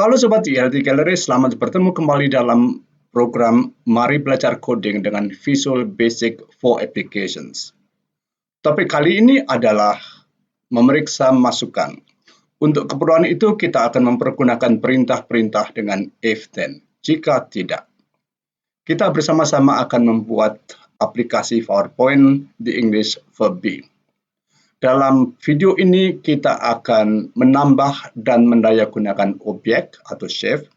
Halo Sobat ILT Gallery, selamat bertemu kembali dalam program Mari Belajar Coding dengan Visual Basic for Applications. Topik kali ini adalah memeriksa masukan. Untuk keperluan itu, kita akan mempergunakan perintah-perintah dengan if then. Jika tidak, kita bersama-sama akan membuat aplikasi PowerPoint di English Verb Be. Dalam video ini kita akan menambah dan mendayagunakan objek atau shape.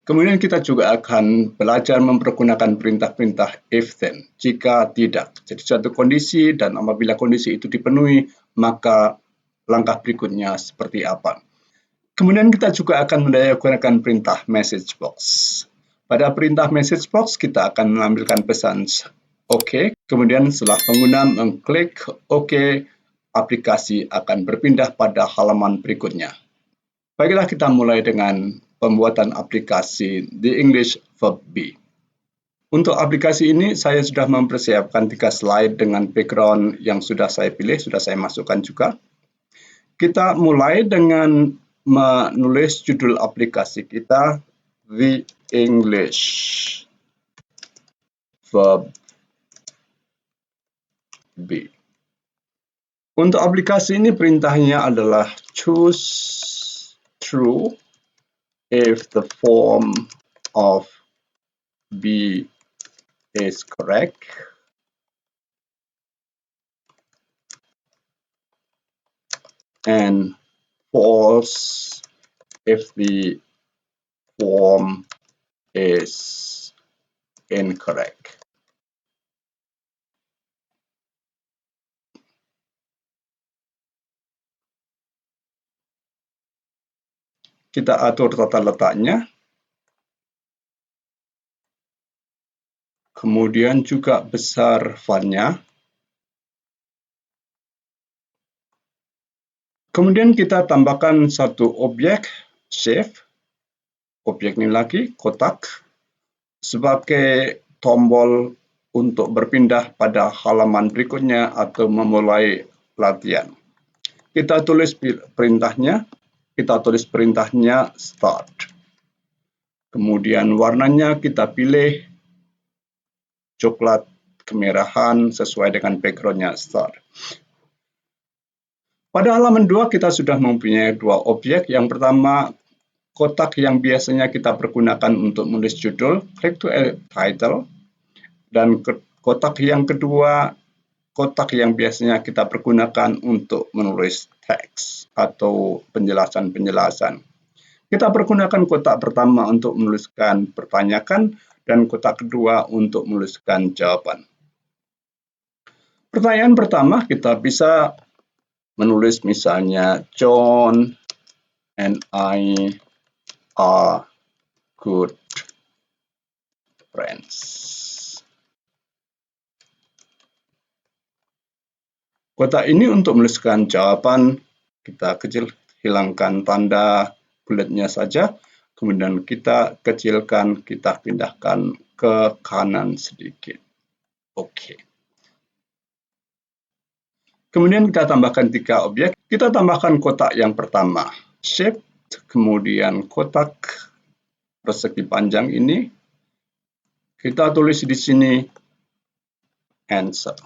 Kemudian kita juga akan belajar mempergunakan perintah-perintah if then, jika tidak. Jadi suatu kondisi dan apabila kondisi itu dipenuhi, maka langkah berikutnya seperti apa. Kemudian kita juga akan mendayagunakan perintah message box. Pada perintah message box kita akan menampilkan pesan OK, kemudian setelah pengguna mengklik OK, aplikasi akan berpindah pada halaman berikutnya. Baiklah, kita mulai dengan pembuatan aplikasi di English Verb Be. Untuk aplikasi ini, saya sudah mempersiapkan 3 slide dengan background yang sudah saya pilih, sudah saya masukkan juga. Kita mulai dengan menulis judul aplikasi kita, The English Verb B. Untuk aplikasi ini perintahnya adalah choose true if the form of B is correct and false if the form is incorrect. Kita atur tata letaknya. Kemudian juga besar font-nya. Kemudian kita tambahkan satu objek, shape. Objek ini lagi, kotak. Sebagai tombol untuk berpindah pada halaman berikutnya atau memulai latihan. Kita tulis perintahnya. Kita tulis perintahnya start. Kemudian warnanya kita pilih coklat kemerahan sesuai dengan backgroundnya start. Pada halaman 2 kita sudah mempunyai 2 objek. Yang pertama, kotak yang biasanya kita pergunakan untuk menulis judul, click to edit title. Dan kotak yang kedua, kotak yang biasanya kita pergunakan untuk menulis teks atau penjelasan-penjelasan. Kita pergunakan kotak pertama untuk menuliskan pertanyaan dan kotak kedua untuk menuliskan jawaban. Pertanyaan pertama kita bisa menulis misalnya John and I are good friends. Kotak ini untuk menuliskan jawaban, kita hilangkan tanda bulatnya saja, kemudian kita kecilkan, kita pindahkan ke kanan sedikit. Oke. Kemudian kita tambahkan 3 objek. Kita tambahkan kotak yang pertama, shape, kemudian kotak persegi panjang ini. Kita tulis di sini answer.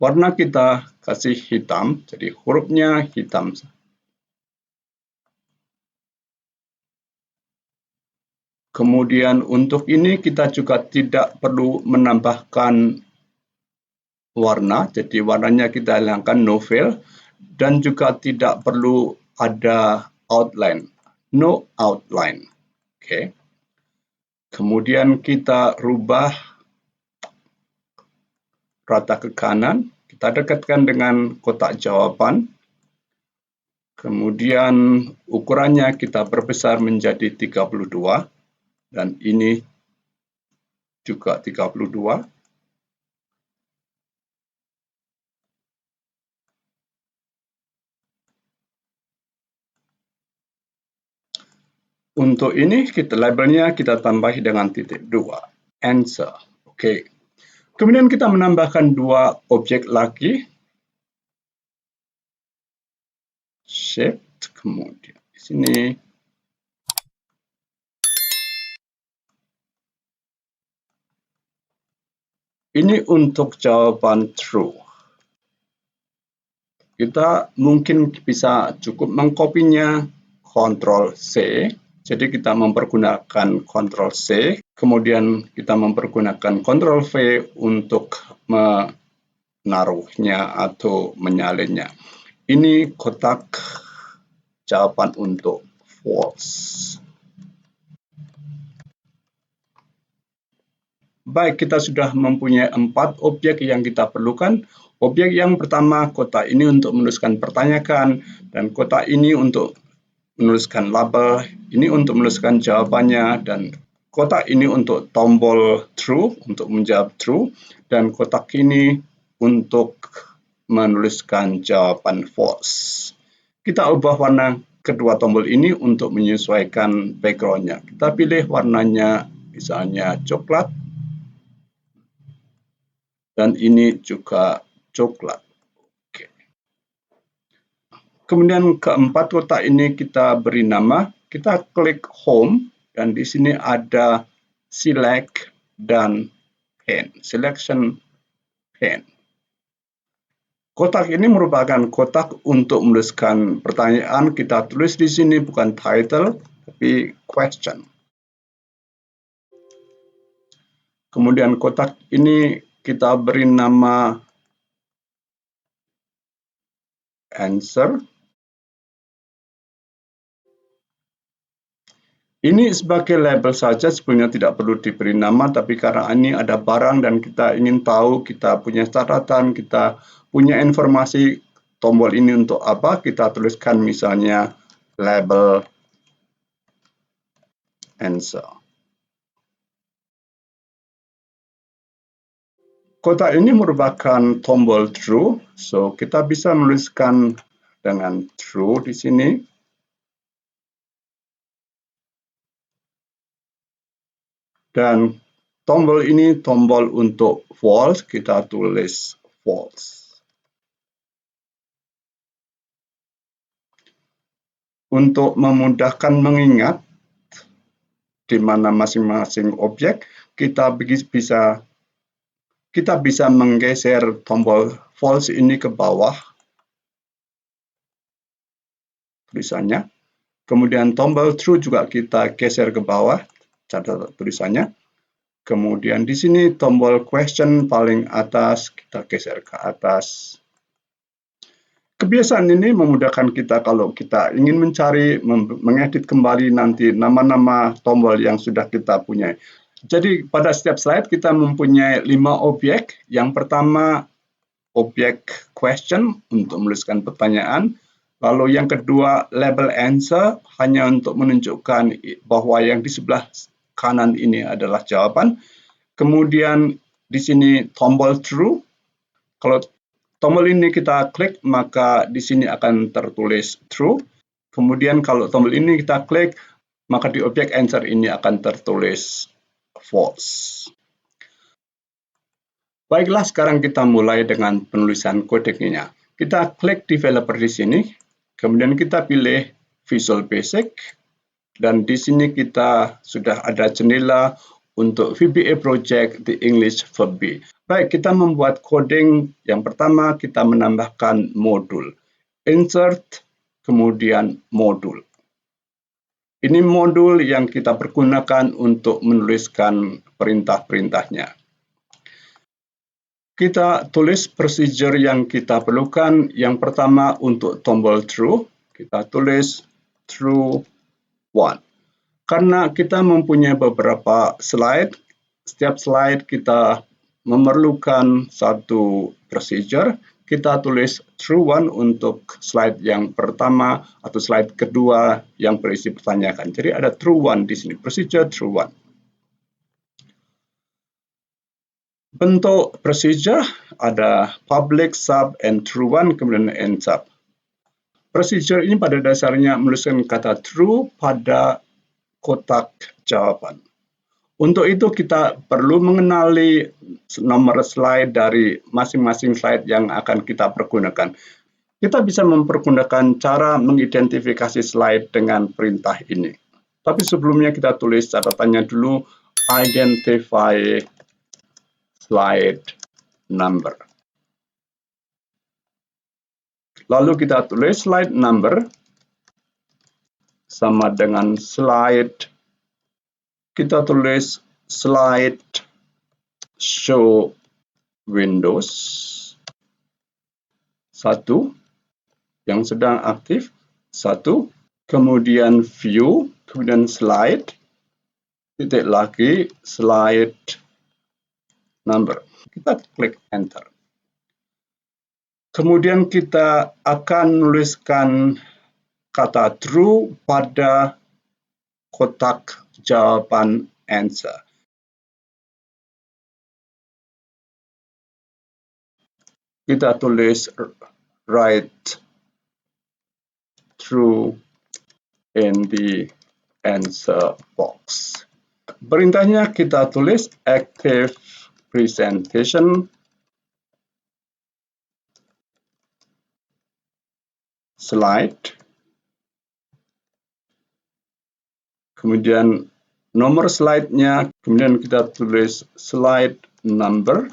Warna kita kasih hitam, jadi hurufnya hitam. Kemudian untuk ini kita juga tidak perlu menambahkan warna, jadi warnanya kita hilangkan novel, dan juga tidak perlu ada outline, no outline. Oke. Kemudian kita rubah rata ke kanan, kita dekatkan dengan kotak jawaban. Kemudian ukurannya kita perbesar menjadi 32 dan ini juga 32. Untuk ini labelnya kita tambahi dengan titik 2, answer. Oke. Kemudian kita menambahkan 2 objek lagi. Shape, kemudian Di sini ini untuk jawaban true. Kita mungkin bisa cukup mengkopinya Ctrl C. Jadi kita mempergunakan Ctrl C, kemudian kita mempergunakan Ctrl V untuk menaruhnya atau menyalinnya. Ini kotak jawaban untuk false. Baik, kita sudah mempunyai 4 objek yang kita perlukan. Objek yang pertama, kotak ini untuk menuliskan pertanyaan, dan kotak ini untuk menuliskan label, ini untuk menuliskan jawabannya, dan kotak ini untuk tombol true, untuk menjawab true, dan kotak ini untuk menuliskan jawaban false. Kita ubah warna kedua tombol ini untuk menyesuaikan background-nya. Kita pilih warnanya misalnya coklat, dan ini juga coklat. Oke. Kemudian keempat kotak ini kita beri nama. Kita klik home dan di sini ada select dan pen, selection pen. Kotak ini merupakan kotak untuk menuliskan pertanyaan. Kita tulis di sini bukan title tapi question. Kemudian kotak ini kita beri nama answer. Ini sebagai label saja, sebenarnya tidak perlu diberi nama, tapi karena ini ada barang dan kita ingin tahu, kita punya catatan, kita punya informasi tombol ini untuk apa, kita tuliskan misalnya label answer. Kotak ini merupakan tombol true, so kita bisa menuliskan dengan true di sini. Dan tombol ini tombol untuk false, kita tulis false. Untuk memudahkan mengingat di mana masing-masing objek, kita bisa menggeser tombol false ini ke bawah tulisannya. Kemudian tombol true juga kita geser ke bawah catat tulisannya. Kemudian di sini tombol question paling atas kita geser ke atas. Kebiasaan ini memudahkan kita kalau kita ingin mencari, mengedit kembali nanti nama-nama tombol yang sudah kita punya. Jadi pada setiap slide kita mempunyai 5 objek. Yang pertama objek question untuk menuliskan pertanyaan. Lalu yang kedua label answer hanya untuk menunjukkan bahwa yang di sebelah kanan ini adalah jawaban. Kemudian di sini tombol true. Kalau tombol ini kita klik, maka di sini akan tertulis true. Kemudian kalau tombol ini kita klik, maka di objek answer ini akan tertulis false. Baiklah, sekarang kita mulai dengan penulisan kodenya. Kita klik developer di sini, kemudian kita pilih Visual Basic, dan di sini kita sudah ada jendela untuk VBA Project The English Verb B. Baik, kita membuat coding. Yang pertama, kita menambahkan modul. Insert, kemudian modul. Ini modul yang kita pergunakan untuk menuliskan perintah-perintahnya. Kita tulis procedure yang kita perlukan. Yang pertama untuk tombol true, kita tulis true 1. Karena kita mempunyai beberapa slide, setiap slide kita memerlukan satu procedure, kita tulis true 1 untuk slide yang pertama atau slide kedua yang berisi pertanyaan. Jadi ada true 1 di sini, procedure true 1. Bentuk procedure ada public, sub, and true 1, kemudian end sub. Procedure ini pada dasarnya menuliskan kata true pada kotak jawaban. Untuk itu kita perlu mengenali nomor slide dari masing-masing slide yang akan kita pergunakan. Kita bisa mempergunakan cara mengidentifikasi slide dengan perintah ini. Tapi sebelumnya kita tulis catatannya dulu, identify slide number. Lalu kita tulis slide number sama dengan slide. Kita tulis slide show windows 1 yang sedang aktif 1, kemudian view, kemudian slide, titik lagi slide number. Kita klik enter. Kemudian kita akan menuliskan kata true pada kotak jawaban answer. Kita tulis write true in the answer box. Perintahnya kita tulis active presentation slide, kemudian nomor slide-nya, kemudian kita tulis slide number,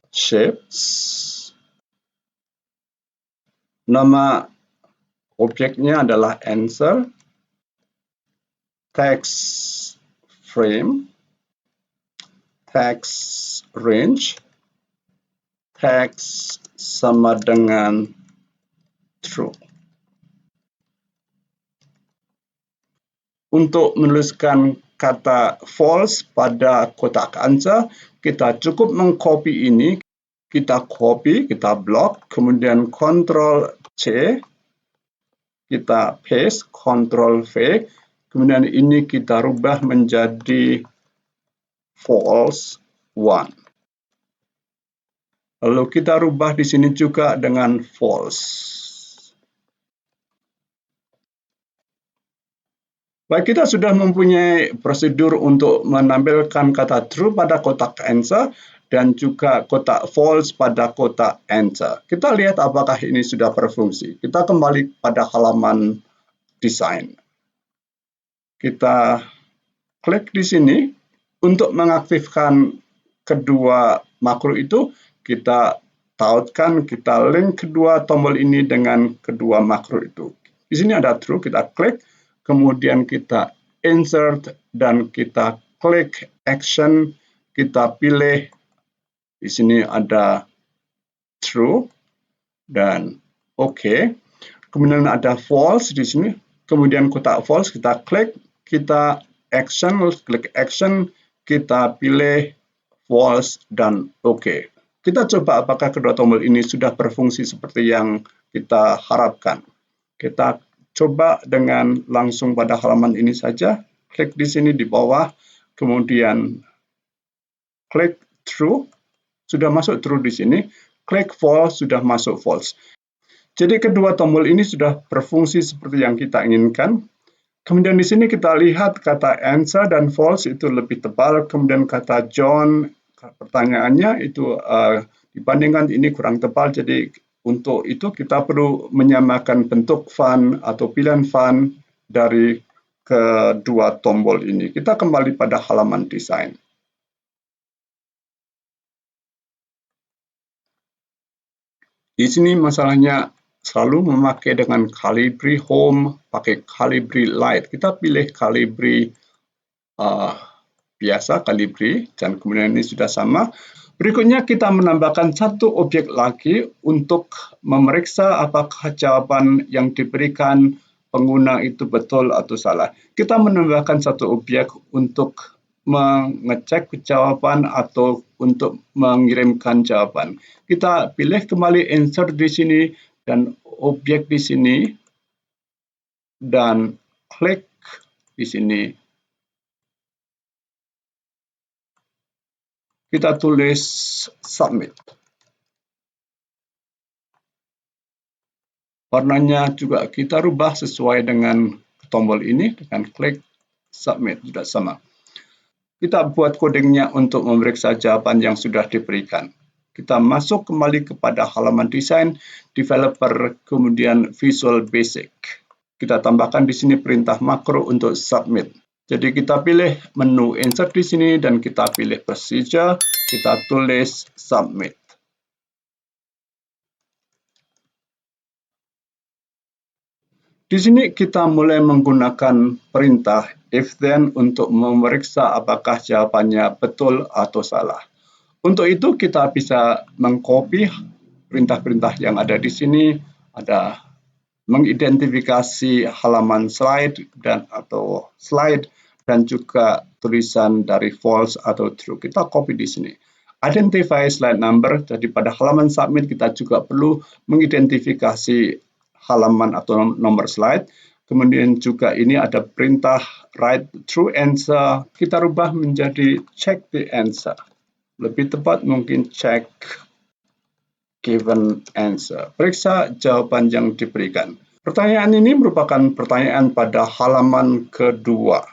shapes, nama objeknya adalah answer, text frame, text range, text sama dengan true. Untuk menuliskan kata false pada kotak answer, kita cukup mengcopy ini, kita copy, kita block, kemudian Ctrl C, kita paste, Ctrl V, kemudian ini kita rubah menjadi false 1. Lalu kita rubah di sini juga dengan false. Baik, kita sudah mempunyai prosedur untuk menampilkan kata true pada kotak answer dan juga kotak false pada kotak answer. Kita lihat apakah ini sudah berfungsi. Kita kembali pada halaman desain. Kita klik di sini. Untuk mengaktifkan kedua makro itu, kita tautkan, kita link kedua tombol ini dengan kedua makro itu. Di sini ada true, kita klik, kemudian kita insert dan kita klik action, kita pilih. Di sini ada true dan OK. Kemudian ada false di sini. Kemudian kotak false kita klik, kita action, klik action, kita pilih false dan OK. Kita coba apakah kedua tombol ini sudah berfungsi seperti yang kita harapkan. Kita coba dengan langsung pada halaman ini saja. Klik di sini di bawah, kemudian klik true, sudah masuk true di sini. Klik false, sudah masuk false. Jadi kedua tombol ini sudah berfungsi seperti yang kita inginkan. Kemudian di sini kita lihat kata answer dan false itu lebih tebal. Kemudian kata John, pertanyaannya itu dibandingkan ini kurang tebal. Jadi untuk itu kita perlu menyamakan bentuk font atau pilihan font dari kedua tombol ini. Kita kembali pada halaman desain. Di sini masalahnya selalu memakai dengan Calibri Home, pakai Calibri Light. Kita pilih Calibri biasa, Calibri, dan kemudian ini sudah sama. Berikutnya kita menambahkan satu objek lagi untuk memeriksa apakah jawaban yang diberikan pengguna itu betul atau salah. Kita menambahkan satu objek untuk mengecek jawaban atau untuk mengirimkan jawaban. Kita pilih kembali insert di sini dan objek di sini dan klik di sini. Kita tulis submit. Warnanya juga kita rubah sesuai dengan tombol ini dengan klik submit, sudah sama. Kita buat codingnya untuk memeriksa jawaban yang sudah diberikan. Kita masuk kembali kepada halaman desain, developer, kemudian Visual Basic. Kita tambahkan di sini perintah makro untuk submit. Jadi kita pilih menu insert di sini dan kita pilih procedure, kita tulis submit. Di sini kita mulai menggunakan perintah if then untuk memeriksa apakah jawabannya betul atau salah. Untuk itu kita bisa mengcopy perintah-perintah yang ada di sini, ada mengidentifikasi halaman slide dan juga tulisan dari false atau true. Kita copy di sini. Identify slide number, jadi pada halaman submit kita juga perlu mengidentifikasi halaman atau nomor slide. Kemudian juga ini ada perintah write true answer, kita rubah menjadi check the answer. Lebih tepat mungkin check given answer. Periksa jawaban yang diberikan. Pertanyaan ini merupakan pertanyaan pada halaman kedua.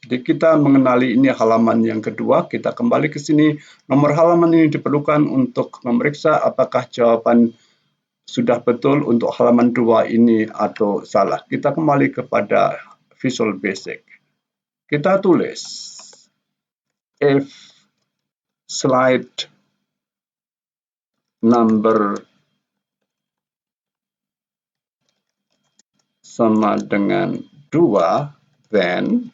Jadi kita mengenali ini halaman yang kedua, kita kembali ke sini. Nomor halaman ini diperlukan untuk memeriksa apakah jawaban sudah betul untuk halaman 2 ini atau salah. Kita kembali kepada Visual Basic. Kita tulis if slide number sama dengan 2, then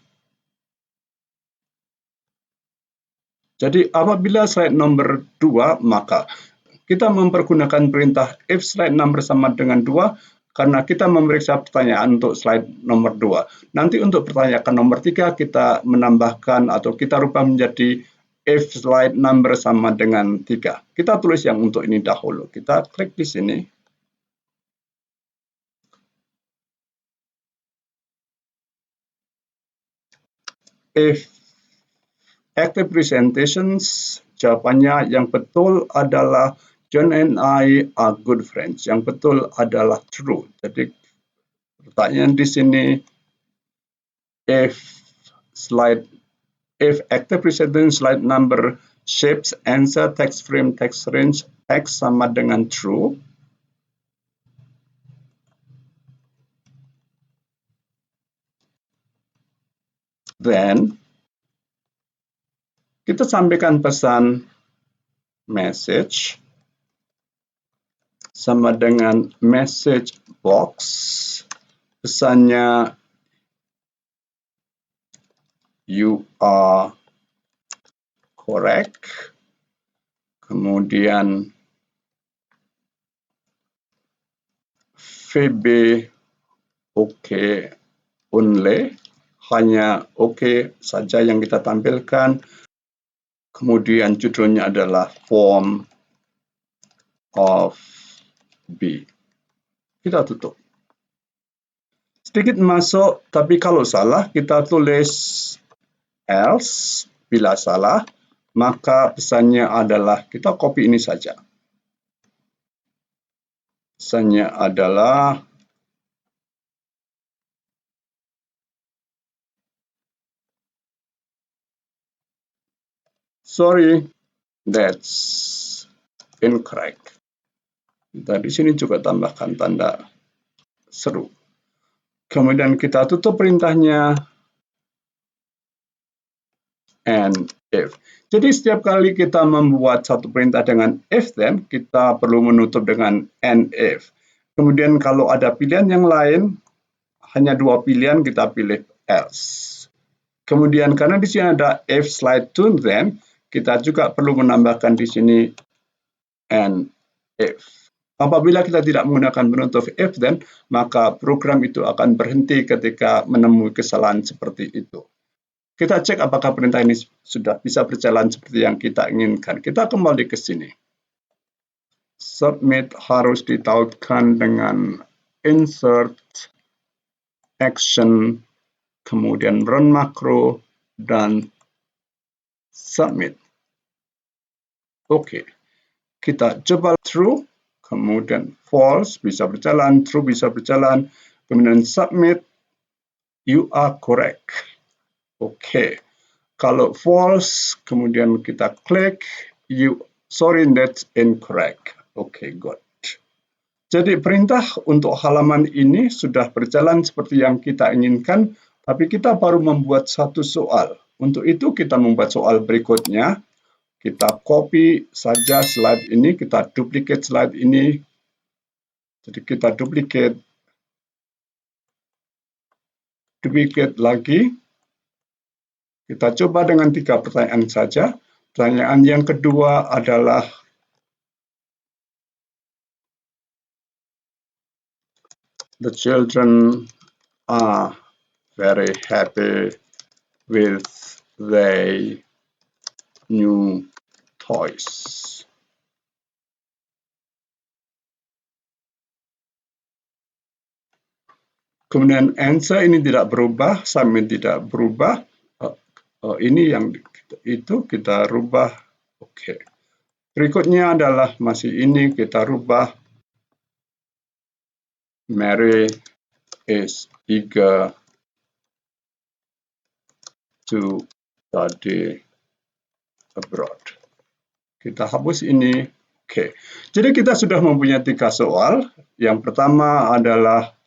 jadi apabila slide nomor 2 maka kita mempergunakan perintah if slide number sama dengan 2 karena kita memeriksa pertanyaan untuk slide nomor 2. Nanti untuk pertanyaan nomor 3 kita menambahkan atau kita rubah menjadi if slide number sama dengan 3. Kita tulis yang untuk ini dahulu. Kita klik di sini. If active presentations, jawabannya yang betul adalah John and I are good friends. Yang betul adalah true. Jadi pertanyaan di sini if active presentation slide number shapes answer text frame text range X sama dengan true. Then kita sampaikan pesan message sama dengan message box. Pesannya you are correct. Kemudian VB okay only, hanya okay saja yang kita tampilkan. Kemudian judulnya adalah form of B. Kita tutup. Sedikit masuk, tapi kalau salah kita tulis else. Bila salah, maka pesannya adalah kita copy ini saja. Pesannya adalah sorry, that's incorrect. Kita di sini juga tambahkan tanda seru. Kemudian kita tutup perintahnya and if. Jadi setiap kali kita membuat satu perintah dengan if then, kita perlu menutup dengan and if. Kemudian kalau ada pilihan yang lain, hanya 2 pilihan, kita pilih else. Kemudian karena di sini ada if slide to then, kita juga perlu menambahkan di sini and if. Apabila kita tidak menggunakan penutup if then, maka program itu akan berhenti ketika menemui kesalahan seperti itu. Kita cek apakah perintah ini sudah bisa berjalan seperti yang kita inginkan. Kita kembali ke sini. Submit harus ditautkan dengan insert, action, kemudian run makro, dan submit. Oke, kita coba true, kemudian false bisa berjalan, true bisa berjalan, kemudian submit, you are correct. Oke, kalau false, kemudian kita klik, you Sorry, that's incorrect. Okay, good. Jadi perintah untuk halaman ini sudah berjalan seperti yang kita inginkan, tapi kita baru membuat satu soal. Untuk itu kita membuat soal berikutnya. Kita copy saja slide ini, kita duplicate slide ini. Jadi kita duplicate lagi. Kita coba dengan 3 pertanyaan saja. Pertanyaan yang kedua adalah the children are very happy with their new toys. Kemudian answer ini tidak berubah, submit tidak berubah. Ini yang itu kita rubah. Oke. Berikutnya adalah masih ini kita rubah. Mary is eager to study abroad. Kita hapus ini. Oke. Jadi kita sudah mempunyai 3 soal. Yang pertama adalah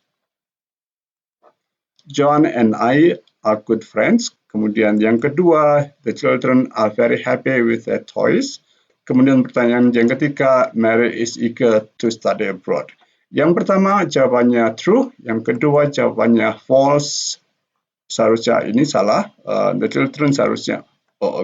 John and I are good friends. Kemudian yang kedua, the children are very happy with their toys. Kemudian pertanyaan yang ketiga, Mary is eager to study abroad. Yang pertama jawabannya true, yang kedua jawabannya false. Seharusnya ini salah, the children seharusnya,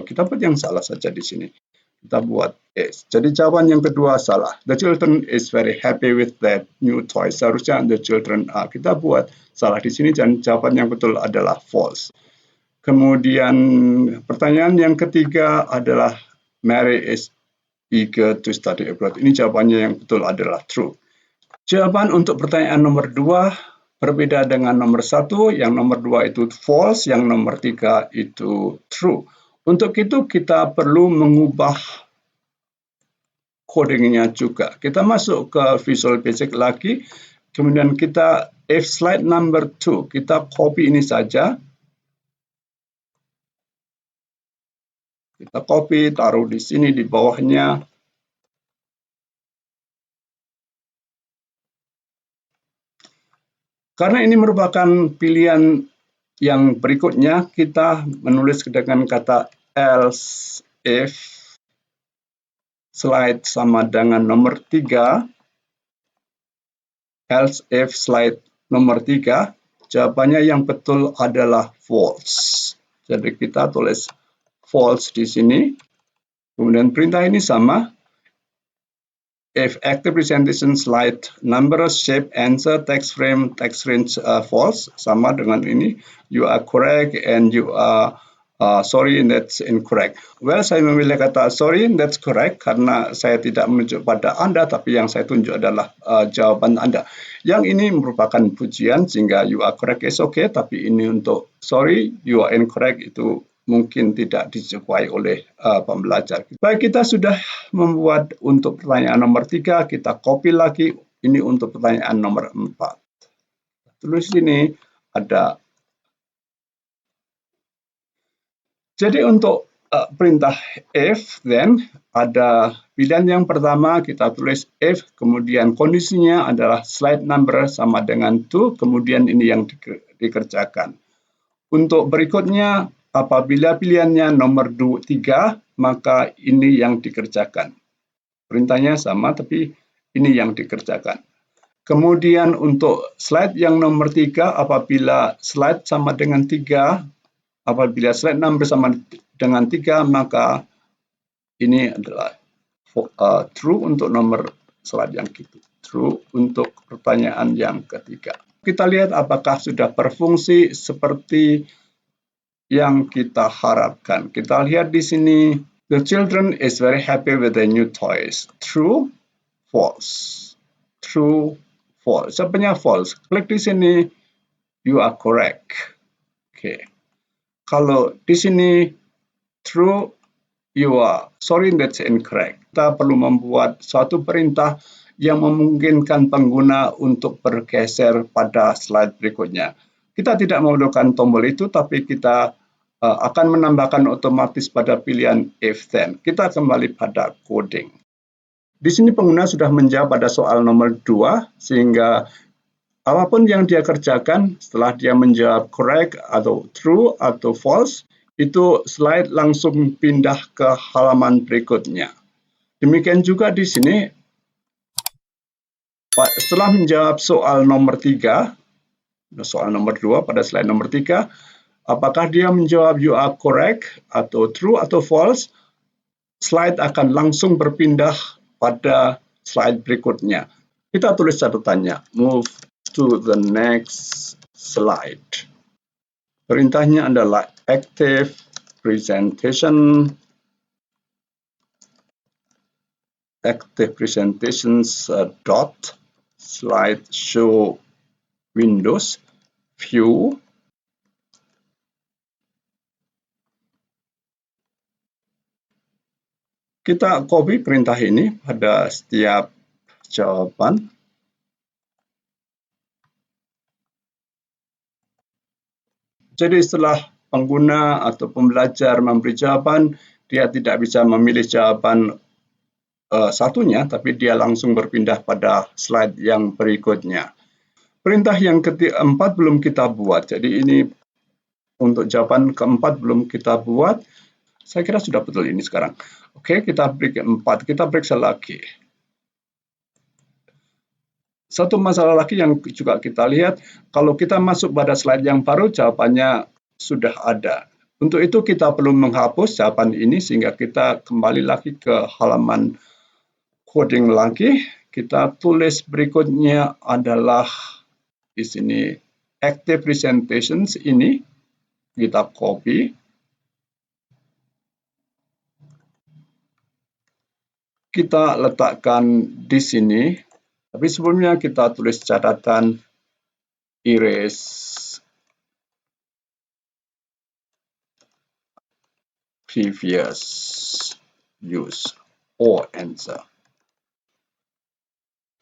kita buat yang salah saja di sini. Kita buat is. Jadi jawaban yang kedua salah. The children is very happy with their new toys. Seharusnya the children are. Kita buat salah di sini dan jawaban yang betul adalah false. Kemudian pertanyaan yang ketiga adalah Mary is eager to study abroad. Ini jawabannya yang betul adalah true. Jawaban untuk pertanyaan nomor 2 berbeda dengan nomor 1. Yang nomor 2 itu false, yang nomor 3 itu true. Untuk itu kita perlu mengubah codingnya juga. Kita masuk ke Visual Basic lagi. Kemudian kita if slide number 2, kita copy ini saja. Kita copy, taruh di sini di bawahnya. Karena ini merupakan pilihan yang berikutnya, kita menulis dengan kata else if slide sama dengan nomor 3. Else if slide nomor 3, jawabannya yang betul adalah false. Jadi kita tulis false di sini. Kemudian perintah ini sama. If active presentation slide number shape answer text frame range false, sama dengan ini. You are correct and you are sorry that's incorrect. Well, saya memilih kata sorry that's correct karena saya tidak menunjuk pada Anda, tapi yang saya tunjuk adalah jawaban Anda. Yang ini merupakan pujian sehingga you are correct is okay, tapi ini untuk sorry you are incorrect itu mungkin tidak disukai oleh pembelajar. Baik, kita sudah membuat untuk pertanyaan nomor 3, kita copy lagi. Ini untuk pertanyaan nomor 4. Tulis sini ada. Jadi untuk perintah if, then ada pilihan yang pertama kita tulis if, kemudian kondisinya adalah slide number sama dengan 2, kemudian ini yang dikerjakan. Untuk berikutnya, apabila pilihannya nomor 3, maka ini yang dikerjakan. Perintahnya sama, tapi ini yang dikerjakan. Kemudian untuk slide yang nomor 3, apabila slide sama dengan 3, apabila slide number sama dengan 3, maka ini adalah true untuk nomor slide yang gitu. True untuk pertanyaan yang ketiga. Kita lihat apakah sudah berfungsi seperti yang kita harapkan. Kita lihat di sini, the children is very happy with the new toys. True, false. True, false. Sebenarnya false. Klik di sini, you are correct. Oke. Kalau di sini true, you are sorry that's incorrect. Kita perlu membuat suatu perintah yang memungkinkan pengguna untuk bergeser pada slide berikutnya. Kita tidak memerlukan tombol itu, tapi kita akan menambahkan otomatis pada pilihan if then. Kita kembali pada coding. Di sini pengguna sudah menjawab pada soal nomor 2, sehingga apapun yang dia kerjakan setelah dia menjawab correct atau true atau false, itu slide langsung pindah ke halaman berikutnya. Demikian juga di sini, setelah menjawab soal nomor 3, soal nomor 2 pada slide nomor 3, apakah dia menjawab you are correct atau true atau false, slide akan langsung berpindah pada slide berikutnya. Kita tulis catatannya, move to the next slide. Perintahnya adalah active presentation, dot slideshow windows view kita copy perintah ini pada setiap jawaban. Jadi setelah pengguna atau pembelajar memberi jawaban, dia tidak bisa memilih jawaban satunya, tapi dia langsung berpindah pada slide yang berikutnya. Perintah yang keempat belum kita buat, jadi ini untuk jawaban keempat belum kita buat. Saya kira sudah betul ini sekarang. Oke, kita break 4, kita periksa lagi. Satu masalah lagi yang juga kita lihat, kalau kita masuk pada slide yang baru, jawabannya sudah ada. Untuk itu kita perlu menghapus jawaban ini sehingga kita kembali lagi ke halaman coding lagi. Kita tulis berikutnya adalah di sini active presentations ini kita copy. Kita letakkan di sini, tapi sebelumnya kita tulis catatan erase previous use or answer.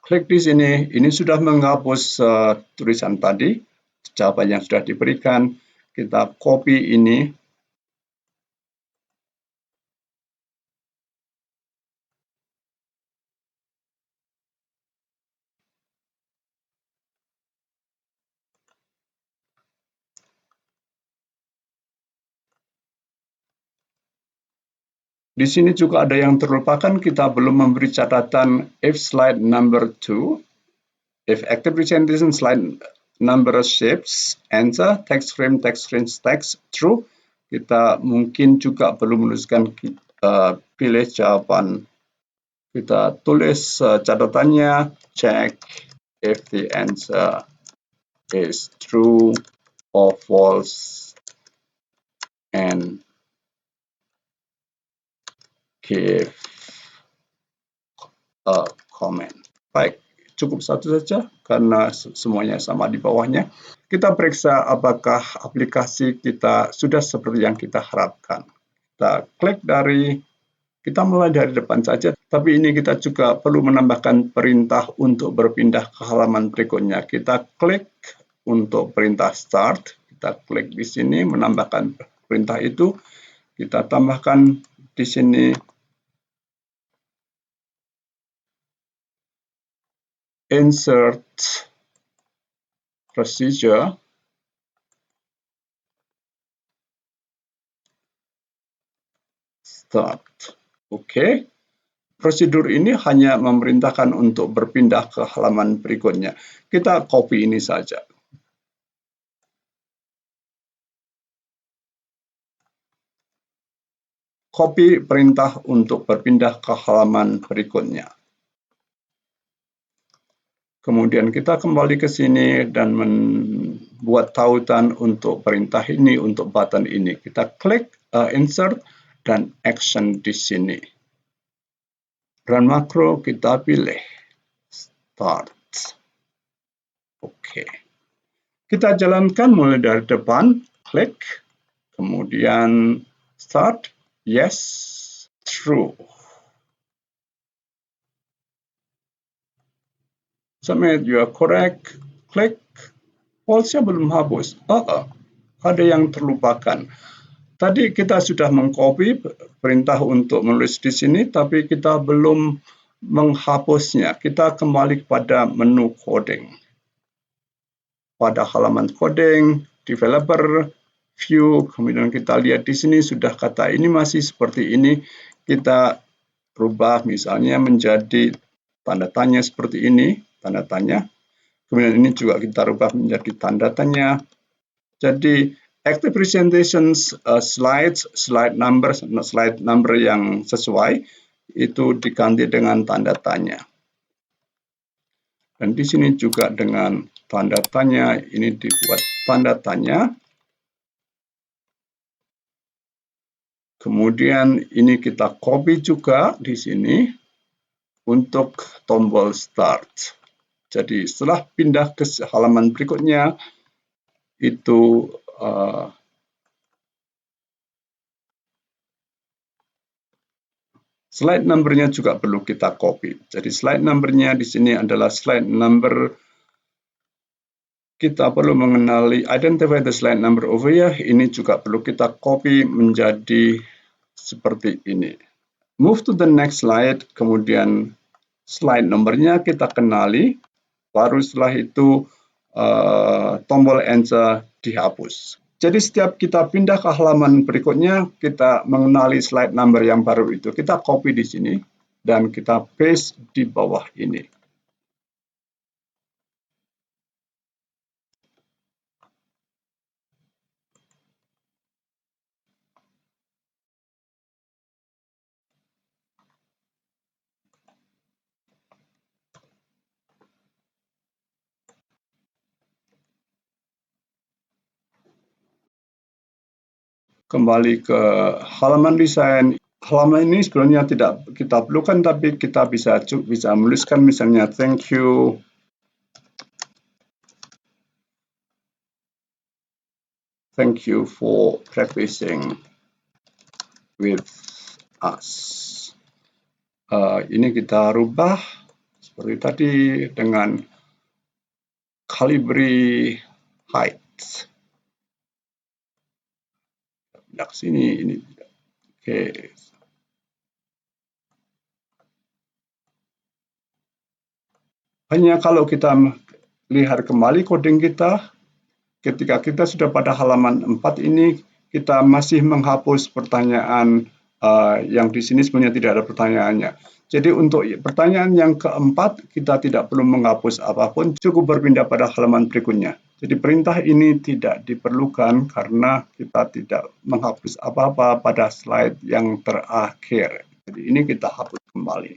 Klik di sini, ini sudah menghapus tulisan tadi, jawaban yang sudah diberikan. Kita copy ini. Di sini juga ada yang terlupakan, kita belum memberi catatan if slide number 2, if active presentation slide number shapes, answer, text frame, text, true. Kita mungkin juga perlu menuliskan pilih jawaban. Kita tulis catatannya, check if the answer is true or false, and give a comment. Baik, cukup satu saja karena semuanya sama di bawahnya. Kita periksa apakah aplikasi kita sudah seperti yang kita harapkan. Kita klik kita mulai dari depan saja, tapi ini kita juga perlu menambahkan perintah untuk berpindah ke halaman berikutnya. Kita klik untuk perintah start, kita klik di sini menambahkan perintah itu, kita tambahkan di sini insert procedure, start. Oke. Prosedur ini hanya memerintahkan untuk berpindah ke halaman berikutnya. Kita copy ini saja. Copy perintah untuk berpindah ke halaman berikutnya. Kemudian kita kembali ke sini dan membuat tautan untuk perintah ini, untuk button ini. Kita klik insert dan action di sini. Run makro kita pilih start. Oke. Kita jalankan mulai dari depan, klik, kemudian start, yes, true. Submit, you are correct, klik, false-nya belum hapus. Ada yang terlupakan. Tadi kita sudah mengcopy perintah untuk menulis di sini, tapi kita belum menghapusnya. Kita kembali kepada menu coding. Pada halaman coding, developer, view, kemudian kita lihat di sini sudah kata ini masih seperti ini. Kita rubah misalnya menjadi tanda tanya seperti ini, tanda tanya. Kemudian ini juga kita rubah menjadi tanda tanya. Jadi active presentations slide number yang sesuai itu diganti dengan tanda tanya. Dan di sini juga dengan tanda tanya ini dibuat tanda tanya. Kemudian ini kita copy juga di sini untuk tombol start. Jadi setelah pindah ke halaman berikutnya itu slide number-nya juga perlu kita copy. Jadi slide number-nya di sini adalah slide number. Kita perlu mengenali identify the slide number over here. Ini juga perlu kita copy menjadi seperti ini. Move to the next slide. Kemudian slide nomornya kita kenali. Baru setelah itu tombol enter dihapus. Jadi setiap kita pindah ke halaman berikutnya, kita mengenali slide number yang baru itu. Kita copy di sini dan kita paste di bawah ini. Kembali ke halaman desain. Halaman ini sebenarnya tidak kita perlukan, tapi kita bisa menuliskan misalnya thank you. Thank you for practicing with us. Ini kita rubah seperti tadi dengan Calibri height. Pindah ke sini, ini oke. Hanya kalau kita lihat kembali coding kita, ketika kita sudah pada halaman 4 ini, kita masih menghapus pertanyaan yang di sini sebenarnya tidak ada pertanyaannya. Jadi untuk pertanyaan yang keempat, kita tidak perlu menghapus apapun, cukup berpindah pada halaman berikutnya. Jadi perintah ini tidak diperlukan karena kita tidak menghapus apa-apa pada slide yang terakhir. Jadi ini kita hapus kembali.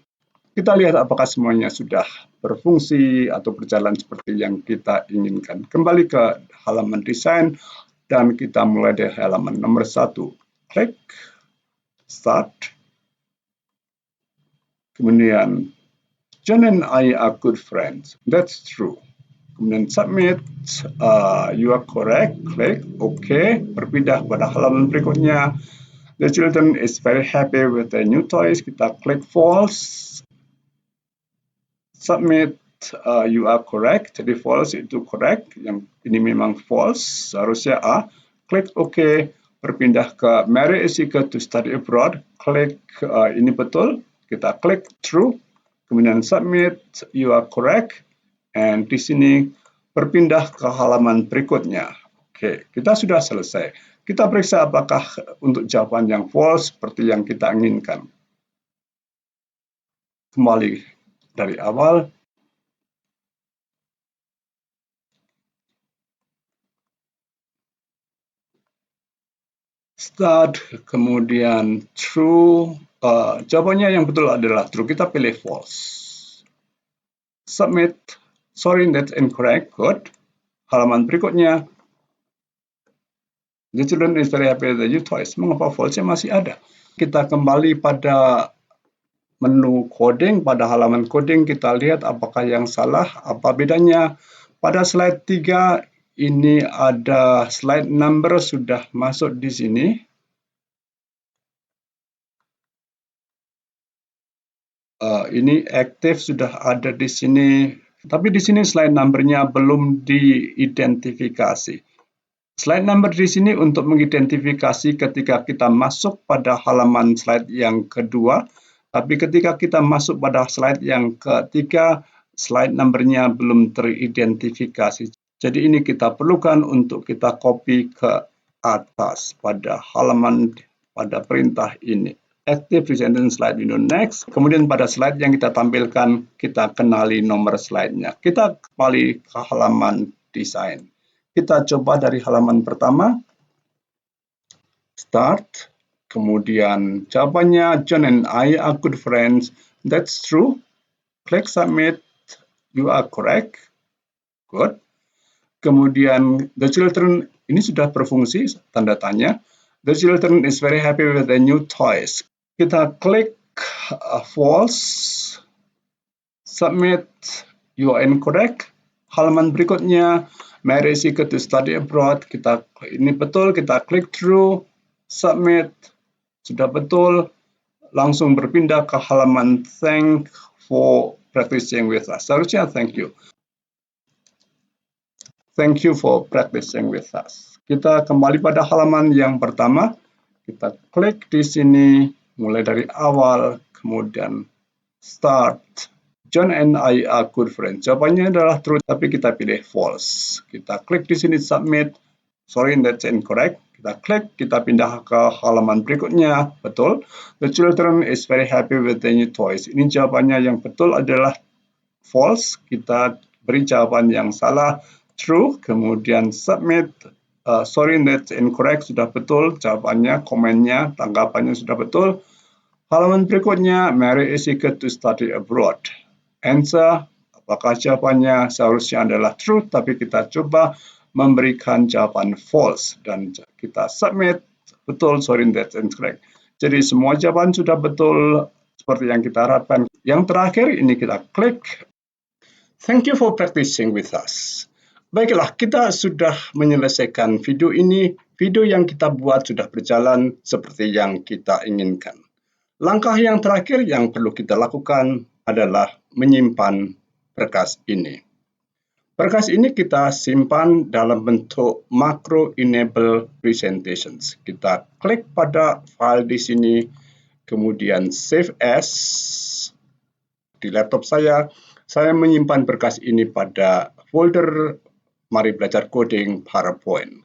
Kita lihat apakah semuanya sudah berfungsi atau berjalan seperti yang kita inginkan. Kembali ke halaman desain dan kita mulai dari halaman nomor 1. Klik Start. Kemudian John and I are good friends. That's true. Kemudian submit. You are correct. Klik OK. Berpindah pada halaman berikutnya. The children is very happy with the new toys. Kita klik false. Submit. You are correct. Jadi false itu correct. Yang ini memang false. Seharusnya A. Klik OK. Berpindah ke Mary is eager to study abroad. Klik ini betul. Kita klik true. Kemudian submit. You are correct. And di sini berpindah ke halaman berikutnya. Oke, kita sudah selesai. Kita periksa apakah untuk jawaban yang false seperti yang kita inginkan. Kembali dari awal. Start, kemudian true. Jawabannya yang betul adalah true. Kita pilih false. Submit. Sorry, that's incorrect. Good. Halaman berikutnya. The children is very happy with the new toys. Mengapa false-nya masih ada? Kita kembali pada menu coding. Pada halaman coding kita lihat apakah yang salah, apa bedanya. Pada slide 3 ini ada slide number sudah masuk di sini. Ini aktif sudah ada di sini, tapi di sini slide number-nya belum diidentifikasi. Slide number di sini untuk mengidentifikasi ketika kita masuk pada halaman slide yang kedua, tapi ketika kita masuk pada slide yang ketiga, slide numbernya belum teridentifikasi. Jadi ini kita perlukan untuk kita copy ke atas pada halaman pada perintah ini. Active Present Slide Window Next. Kemudian pada slide yang kita tampilkan, kita kenali nomor slide-nya. Kita kembali ke halaman desain. Kita coba dari halaman pertama. Start. Kemudian jawabannya, John and I are good friends. That's true. Klik submit. You are correct. Good. Kemudian the children, ini sudah berfungsi, tanda tanya. The children is very happy with the new toys. Kita klik false. Submit. You are incorrect. Halaman berikutnya, Mary is eager to study abroad. Ini betul, kita klik true, submit, sudah betul. Langsung berpindah ke halaman thank for practicing with us. Seharusnya thank you. Thank you for practicing with us. Kita kembali pada halaman yang pertama. Kita klik di sini, mulai dari awal, kemudian start. John and I are good friends. Jawabannya adalah true, tapi kita pilih false. Kita klik di sini submit. Sorry, that's incorrect. Kita klik, kita pindah ke halaman berikutnya. Betul. The children is very happy with the new toys. Ini jawabannya yang betul adalah false. Kita beri jawaban yang salah, true. Kemudian submit. Sorry, that's incorrect. Sudah betul. Jawabannya, komennya, tanggapannya sudah betul. Halaman berikutnya, Mary is eager to study abroad. Answer, apakah jawabannya seharusnya adalah true, tapi kita coba memberikan jawaban false dan kita submit. Betul, sorry, that's incorrect. Jadi semua jawaban sudah betul seperti yang kita harapkan. Yang terakhir ini kita klik. Thank you for practicing with us. Baiklah, kita sudah menyelesaikan video ini. Video yang kita buat sudah berjalan seperti yang kita inginkan. Langkah yang terakhir yang perlu kita lakukan adalah menyimpan berkas ini. Berkas ini kita simpan dalam bentuk macro enable presentations. Kita klik pada file di sini, kemudian save as. Di laptop saya menyimpan berkas ini pada folder Mari Belajar Coding PowerPoint.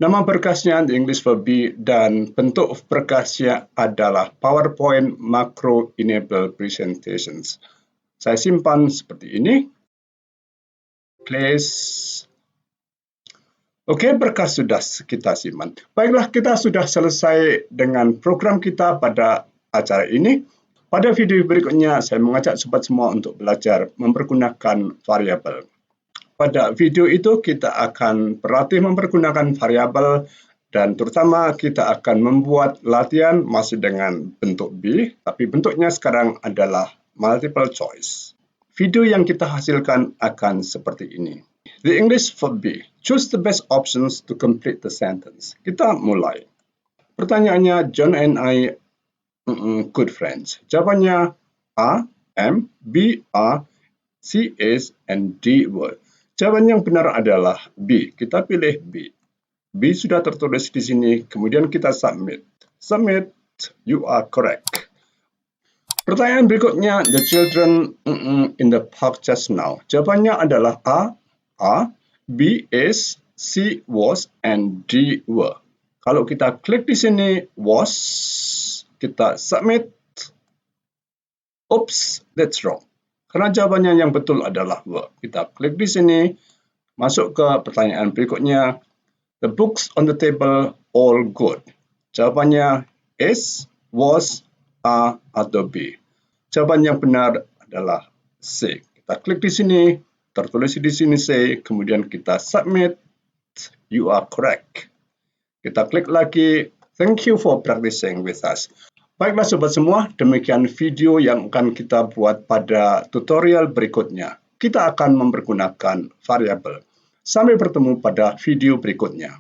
Nama berkasnya The English for B dan bentuk berkasnya adalah PowerPoint Macro Enable Presentations. Saya simpan seperti ini. Place. Oke, berkas sudah kita simpan. Baiklah, kita sudah selesai dengan program kita pada acara ini. Pada video berikutnya, saya mengajak sobat semua untuk belajar mempergunakan variabel. Pada video itu kita akan berlatih mempergunakan variabel dan terutama kita akan membuat latihan masih dengan bentuk B, tapi bentuknya sekarang adalah multiple choice. Video yang kita hasilkan akan seperti ini. The English for B. Choose the best options to complete the sentence. Kita mulai. Pertanyaannya, John and I good friends. Jawabannya A, am, B, are, C is, and D were. Jawaban yang benar adalah B. Kita pilih B. B sudah tertulis di sini, kemudian kita submit. Submit, you are correct. Pertanyaan berikutnya, the children in the park just now. Jawabannya adalah A, are, B is, C was, and D were. Kalau kita klik di sini, was, kita submit. Oops, that's wrong. Karena jawabannya yang betul adalah were. Kita klik di sini, masuk ke pertanyaan berikutnya. The books on the table all good. Jawabannya is, was, are, atau B. Jawaban yang benar adalah C. Kita klik di sini, tertulis di sini C, kemudian kita submit. You are correct. Kita klik lagi. Thank you for practicing with us. Baiklah sobat semua, demikian video yang akan kita buat pada tutorial berikutnya. Kita akan mempergunakan variabel. Sampai bertemu pada video berikutnya.